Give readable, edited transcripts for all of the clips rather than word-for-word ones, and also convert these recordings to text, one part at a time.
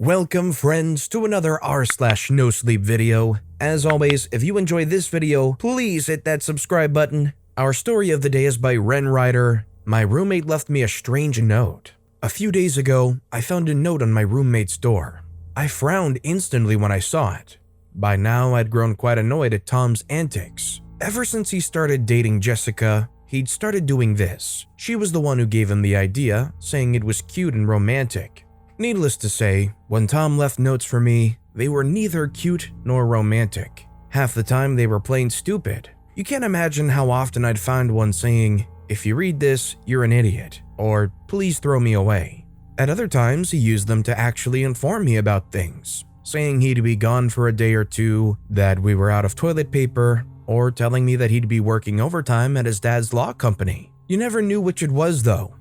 Welcome friends to another r/nosleep video. As always, if you enjoyed this video, please hit that subscribe button. Our story of the day is by Ren Ryder. My roommate left me a strange note. A few days ago, I found a note on my roommate's door. I frowned instantly when I saw it. By now, I'd grown quite annoyed at Tom's antics. Ever since he started dating Jessica, he'd started doing this. She was the one who gave him the idea, saying it was cute and romantic. Needless to say, when Tom left notes for me, they were neither cute nor romantic. Half the time they were plain stupid. You can't imagine how often I'd find one saying, "If you read this, you're an idiot," or "Please throw me away." At other times, he used them to actually inform me about things, saying he'd be gone for a day or two, that we were out of toilet paper, or telling me that he'd be working overtime at his dad's law company. You never knew which it was though.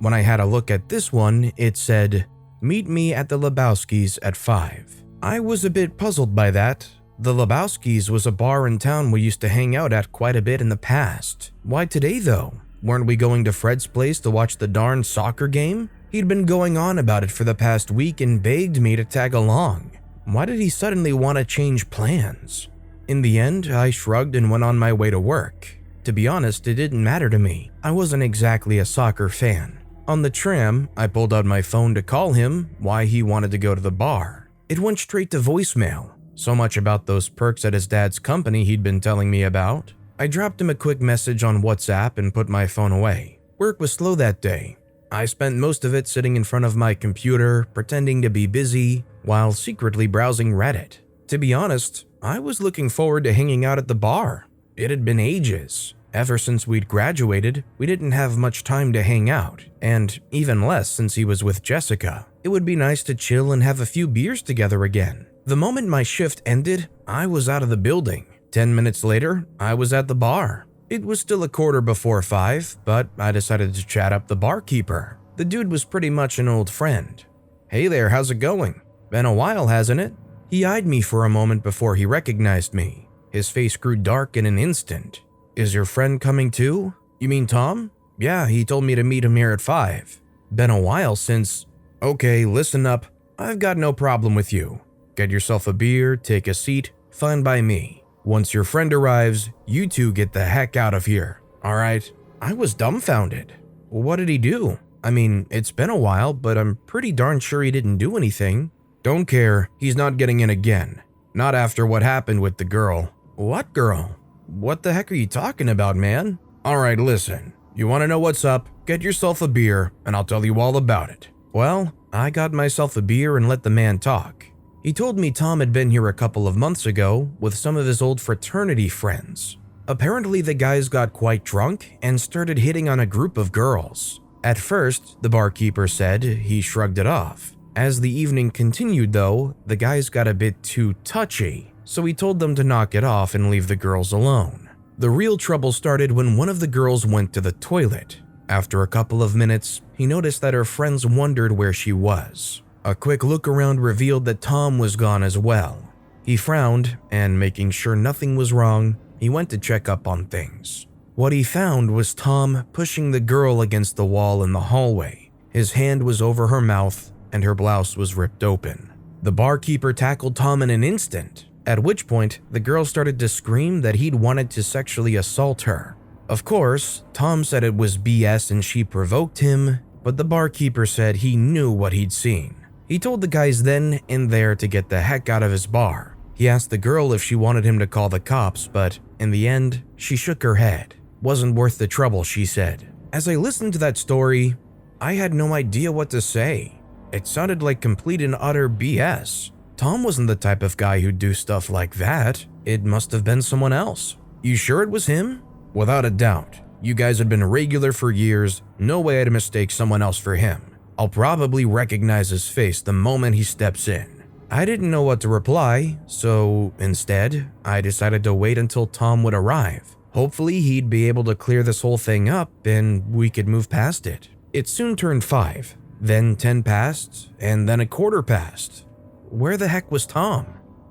When I had a look at this one, it said, "Meet me at the Lebowski's at 5. I was a bit puzzled by that. The Lebowski's was a bar in town we used to hang out at quite a bit in the past. Why today though? Weren't we going to Fred's place to watch the darn soccer game? He'd been going on about it for the past week and begged me to tag along. Why did he suddenly want to change plans? In the end, I shrugged and went on my way to work. To be honest, it didn't matter to me. I wasn't exactly a soccer fan. On the tram, I pulled out my phone to call him why he wanted to go to the bar. It went straight to voicemail. So much about those perks at his dad's company he'd been telling me about. I dropped him a quick message on WhatsApp and put my phone away. Work was slow that day. I spent most of it sitting in front of my computer, pretending to be busy, while secretly browsing Reddit. To be honest, I was looking forward to hanging out at the bar. It had been ages. Ever since we'd graduated, we didn't have much time to hang out, and even less since he was with Jessica. It would be nice to chill and have a few beers together again. The moment my shift ended, I was out of the building. 10 minutes later, I was at the bar. It was still a quarter before 5, but I decided to chat up the barkeeper. The dude was pretty much an old friend. "Hey there, how's it going? Been a while, hasn't it?" He eyed me for a moment before he recognized me. His face grew dark in an instant. "Is your friend coming too? You mean Tom? Yeah, he told me to meet him here at 5. Been a while since..." "Okay, listen up. I've got no problem with you. Get yourself a beer, take a seat, fine by me. Once your friend arrives, you two get the heck out of here, alright?" I was dumbfounded. What did he do? I mean, it's been a while, but I'm pretty darn sure he didn't do anything. "Don't care, he's not getting in again. Not after what happened with the girl." "What girl? What the heck are you talking about, man?" "Alright, listen. You want to know what's up? Get yourself a beer, and I'll tell you all about it." Well, I got myself a beer and let the man talk. He told me Tom had been here a couple of months ago with some of his old fraternity friends. Apparently, the guys got quite drunk and started hitting on a group of girls. At first, the barkeeper said he shrugged it off. As the evening continued though, the guys got a bit too touchy, so he told them to knock it off and leave the girls alone. The real trouble started when one of the girls went to the toilet. After a couple of minutes, he noticed that her friends wondered where she was. A quick look around revealed that Tom was gone as well. He frowned, and making sure nothing was wrong, he went to check up on things. What he found was Tom pushing the girl against the wall in the hallway. His hand was over her mouth, and her blouse was ripped open. The barkeeper tackled Tom in an instant, at which point the girl started to scream that he'd wanted to sexually assault her. Of course, Tom said it was BS and she provoked him, but the barkeeper said he knew what he'd seen. He told the guys then and there to get the heck out of his bar. He asked the girl if she wanted him to call the cops, but in the end, she shook her head. Wasn't worth the trouble, she said. As I listened to that story, I had no idea what to say. It sounded like complete and utter BS. Tom wasn't the type of guy who'd do stuff like that. It must have been someone else. "You sure it was him?" "Without a doubt. You guys had been regular for years. No way I'd mistake someone else for him. I'll probably recognize his face the moment he steps in." I didn't know what to reply, so instead, I decided to wait until Tom would arrive. Hopefully he'd be able to clear this whole thing up and we could move past it. It soon turned 5. Then 10 passed, and then a quarter passed. Where the heck was Tom?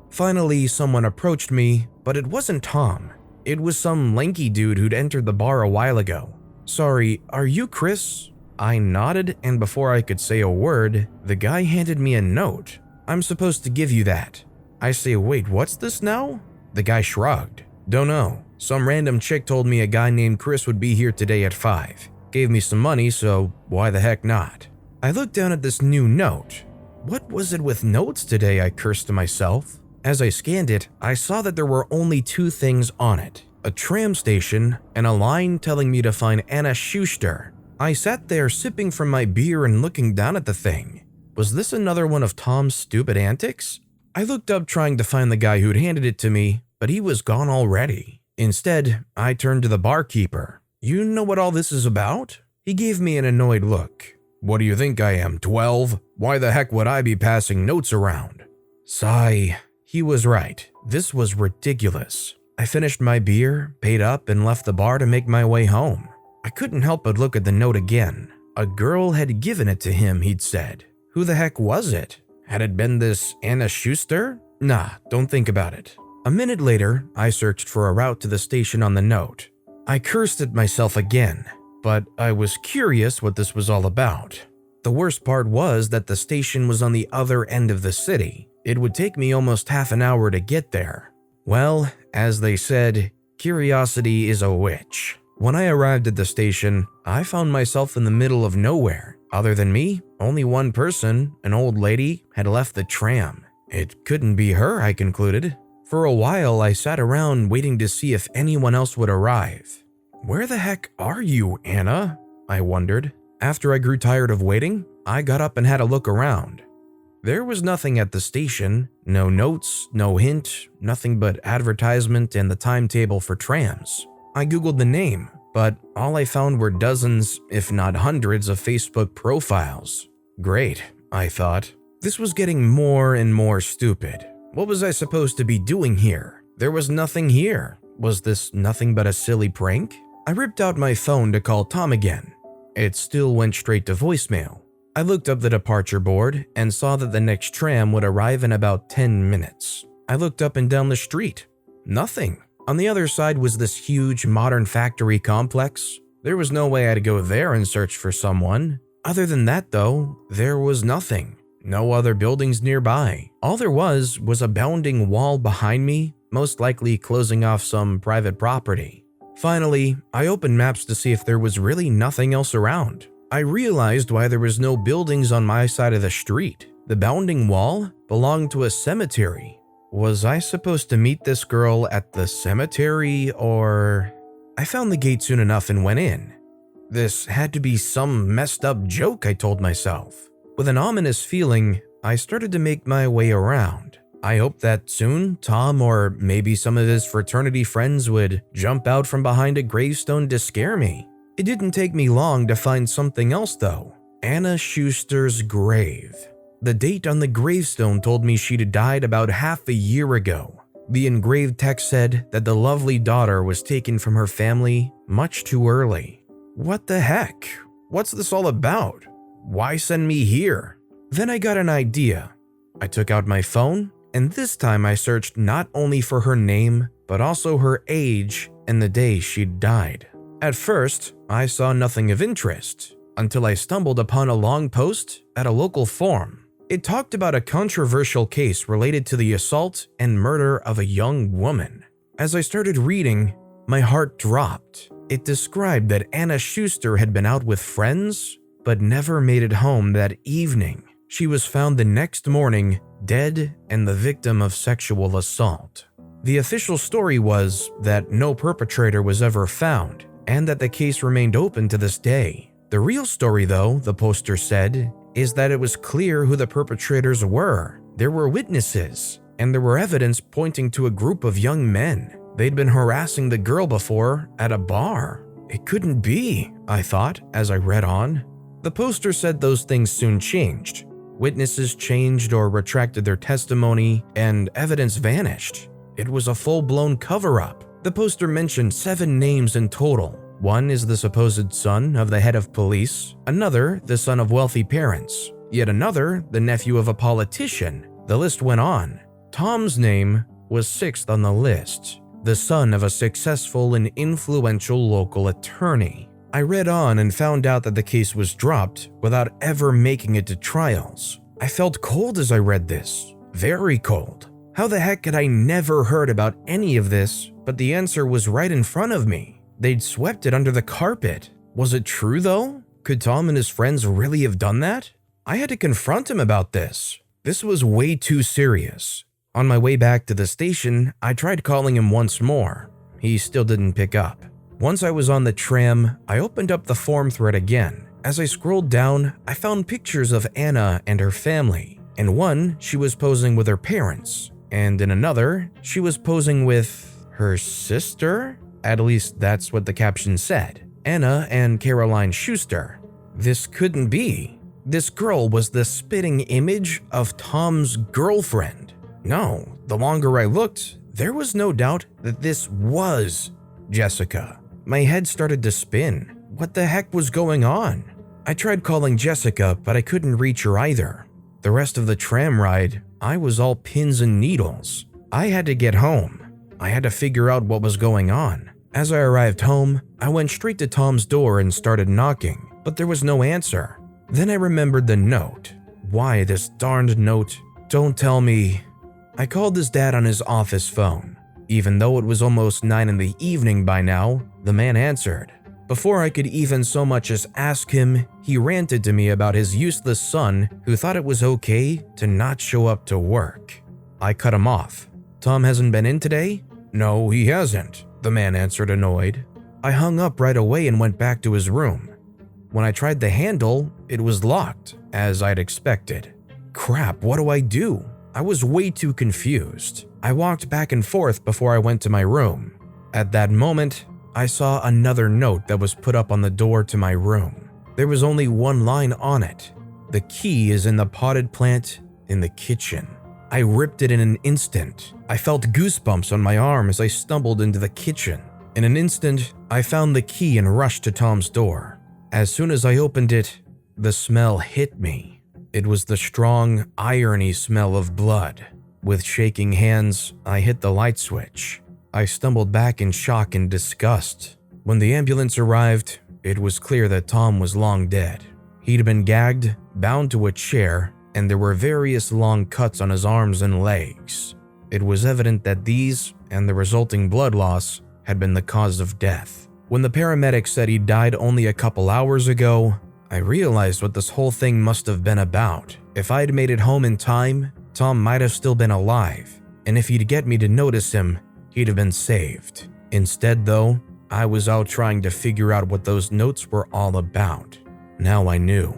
Finally, someone approached me, but it wasn't Tom. It was some lanky dude who'd entered the bar a while ago. "Sorry, are you Chris?" I nodded, and before I could say a word, the guy handed me a note. I'm supposed to give you that. I say, wait, what's this now? The guy shrugged. Don't know. Some random chick told me a guy named Chris would be here today at 5. Gave me some money, so why the heck not? I looked down at this new note. What was it with notes today, I cursed to myself. As I scanned it, I saw that there were only 2 things on it. A tram station and a line telling me to find Anna Schuster. I sat there sipping from my beer and looking down at the thing. Was this another one of Tom's stupid antics? I looked up trying to find the guy who'd handed it to me, but he was gone already. Instead, I turned to the barkeeper. You know what all this is about? He gave me an annoyed look. What do you think I am, 12? Why the heck would I be passing notes around? Sigh. He was right. This was ridiculous. I finished my beer, paid up, and left the bar to make my way home. I couldn't help but look at the note again. A girl had given it to him, he'd said. Who the heck was it? Had it been this Anna Schuster? Nah, don't think about it. A minute later, I searched for a route to the station on the note. I cursed at myself again, but I was curious what this was all about. The worst part was that the station was on the other end of the city. It would take me almost half an hour to get there. Well, as they said, curiosity is a witch. When I arrived at the station, I found myself in the middle of nowhere. Other than me, only one person, an old lady, had left the tram. It couldn't be her, I concluded. For a while, I sat around waiting to see if anyone else would arrive. Where the heck are you, Anna? I wondered. After I grew tired of waiting, I got up and had a look around. There was nothing at the station, no notes, no hint, nothing but advertisement and the timetable for trams. I googled the name, but all I found were dozens, if not hundreds, of Facebook profiles. Great, I thought. This was getting more and more stupid. What was I supposed to be doing here? There was nothing here. Was this nothing but a silly prank? I ripped out my phone to call Tom again. It still went straight to voicemail. I looked up the departure board and saw that the next tram would arrive in about 10 minutes. I looked up and down the street. Nothing. On the other side was this huge modern factory complex. There was no way I'd go there and search for someone. Other than that though, there was nothing. No other buildings nearby. All there was a bounding wall behind me, most likely closing off some private property. Finally, I opened maps to see if there was really nothing else around. I realized why there was no buildings on my side of the street. The bounding wall belonged to a cemetery. Was I supposed to meet this girl at the cemetery or… I found the gate soon enough and went in. This had to be some messed up joke, I told myself. With an ominous feeling, I started to make my way around. I hoped that soon Tom or maybe some of his fraternity friends would jump out from behind a gravestone to scare me. It didn't take me long to find something else though. Anna Schuster's grave. The date on the gravestone told me she'd died about half a year ago. The engraved text said that the lovely daughter was taken from her family much too early. What the heck? What's this all about? Why send me here? Then I got an idea. I took out my phone, and this time I searched not only for her name, but also her age and the day she'd died. At first, I saw nothing of interest, until I stumbled upon a long post at a local forum. It talked about a controversial case related to the assault and murder of a young woman. As I started reading, my heart dropped. It described that Anna Schuster had been out with friends, but never made it home that evening. She was found the next morning, dead and the victim of sexual assault. The official story was that no perpetrator was ever found, and that the case remained open to this day. The real story, though, the poster said, is that it was clear who the perpetrators were. There were witnesses, and there were evidence pointing to a group of young men. They'd been harassing the girl before at a bar. It couldn't be, I thought as I read on. The poster said those things soon changed. Witnesses changed or retracted their testimony, and evidence vanished. It was a full-blown cover-up. The poster mentioned 7 names in total. One is the supposed son of the head of police, another the son of wealthy parents, yet another the nephew of a politician. The list went on. Tom's name was 6th on the list, the son of a successful and influential local attorney. I read on and found out that the case was dropped without ever making it to trials. I felt cold as I read this. Very cold. How the heck had I never heard about any of this, but the answer was right in front of me. They'd swept it under the carpet. Was it true though? Could Tom and his friends really have done that? I had to confront him about this. This was way too serious. On my way back to the station, I tried calling him once more. He still didn't pick up. Once I was on the tram, I opened up the forum thread again. As I scrolled down, I found pictures of Anna and her family. In one, she was posing with her parents, and in another, she was posing with her sister? At least that's what the caption said. Anna and Caroline Schuster. This couldn't be. This girl was the spitting image of Tom's girlfriend. No, the longer I looked, there was no doubt that this was Jessica. My head started to spin. What the heck was going on? I tried calling Jessica, but I couldn't reach her either. The rest of the tram ride, I was all pins and needles. I had to get home. I had to figure out what was going on. As I arrived home, I went straight to Tom's door and started knocking, but there was no answer. Then I remembered the note. Why this darned note? Don't tell me. I called his dad on his office phone. Even though it was almost 9 in the evening by now, the man answered. Before I could even so much as ask him, he ranted to me about his useless son who thought it was okay to not show up to work. I cut him off. Tom hasn't been in today? No, he hasn't, the man answered, annoyed. I hung up right away and went back to his room. When I tried the handle, it was locked, as I'd expected. Crap, what do I do? I was way too confused. I walked back and forth before I went to my room. At that moment, I saw another note that was put up on the door to my room. There was only one line on it. The key is in the potted plant in the kitchen. I ripped it in an instant. I felt goosebumps on my arm as I stumbled into the kitchen. In an instant, I found the key and rushed to Tom's door. As soon as I opened it, the smell hit me. It was the strong, irony smell of blood. With shaking hands, I hit the light switch. I stumbled back in shock and disgust. When the ambulance arrived, it was clear that Tom was long dead. He'd been gagged, bound to a chair, and there were various long cuts on his arms and legs. It was evident that these, and the resulting blood loss, had been the cause of death. When the paramedics said he died only a couple hours ago, I realized what this whole thing must have been about. If I'd made it home in time, Tom might have still been alive, and if he'd get me to notice him, he'd have been saved. Instead though, I was out trying to figure out what those notes were all about. Now I knew.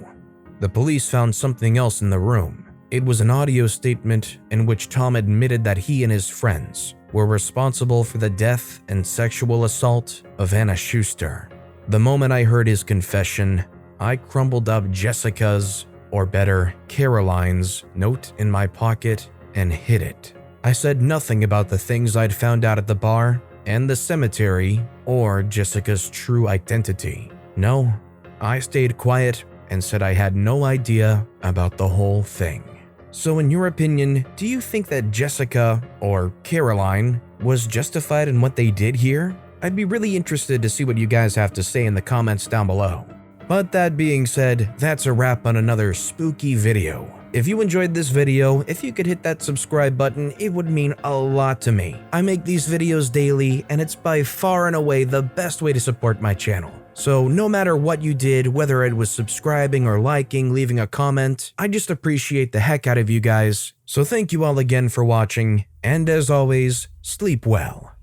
The police found something else in the room. It was an audio statement in which Tom admitted that he and his friends were responsible for the death and sexual assault of Anna Schuster. The moment I heard his confession, I crumbled up Jessica's, or better, Caroline's, note in my pocket and hid it. I said nothing about the things I'd found out at the bar and the cemetery or Jessica's true identity. No, I stayed quiet and said I had no idea about the whole thing. So in your opinion, do you think that Jessica, or Caroline, was justified in what they did here? I'd be really interested to see what you guys have to say in the comments down below. But that being said, that's a wrap on another spooky video. If you enjoyed this video, if you could hit that subscribe button, it would mean a lot to me. I make these videos daily, and it's by far and away the best way to support my channel. So no matter what you did, whether it was subscribing or liking, leaving a comment, I just appreciate the heck out of you guys. So thank you all again for watching, and as always, sleep well.